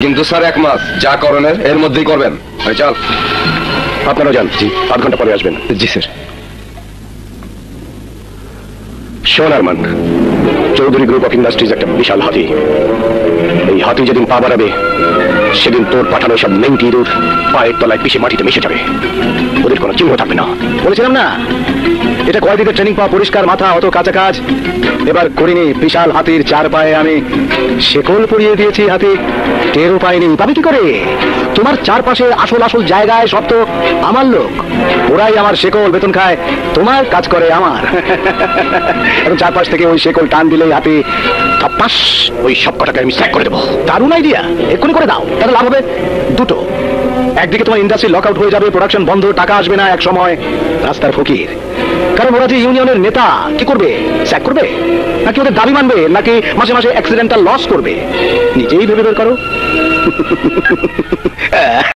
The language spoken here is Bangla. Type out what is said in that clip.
কিন্তু স্যার 1 মাস যা করণের এর মধ্যেই করবেন। চল। আপনারাও যান। জি, আধ ঘন্টা পরে আসবেন। জি স্যার। শোন Arman, Chowdhury group of industries একটা বিশাল হাতি। এই হাতি যেদিন পা বাড়াবে সেদিন তোর পাঠানো সব মেন্টি ইঁদুর পায়ের তলায় পিষে মাটিতে মিশে যাবে, ওদের কোনো চিহ্ন থাকবে না। বলেছিলাম না, এটা কয়েকদিনের ট্রেনিং পাওয়া পরিষ্কার মাথা, অত কাঁচা কাজ এবার করিনি। বিশাল হাতির 4 পায়ে আমি শেকল পরিয়ে দিয়েছি, হাতি টেরও পাইনি। পাবে কি করে? তোমার চারপাশে আসল আসল জায়গায় সব তো আমার লোক, ওরাই আমার শেকল বেতন খায়, তোমার কাজ করে আমার। এখন চারপাশ থেকে ওই শেকল টান দিলেই হাতি থাপ্পাস ওই সব কটাকে আমি স্যাক করে দেবো। দারুণ আইডিয়া, এক্ষুনি করে দাও। তাহলে লাভ হবে দুটো। একদিকে তোমার ইন্ডাস্ট্রি লক আউট হয়ে যাবে, প্রোডাকশন বন্ধ, টাকা আসবে না এক সময়, রাস্তার ফকির। কারণ ওরা যে ইউনিয়নের নেতা, কি করবে? স্যাক করবে নাকি ওদের দাবি মানবে, নাকি মাসে মাসে অ্যাক্সিডেন্টাল লস করবে? নিজেই ভেবে বের করো।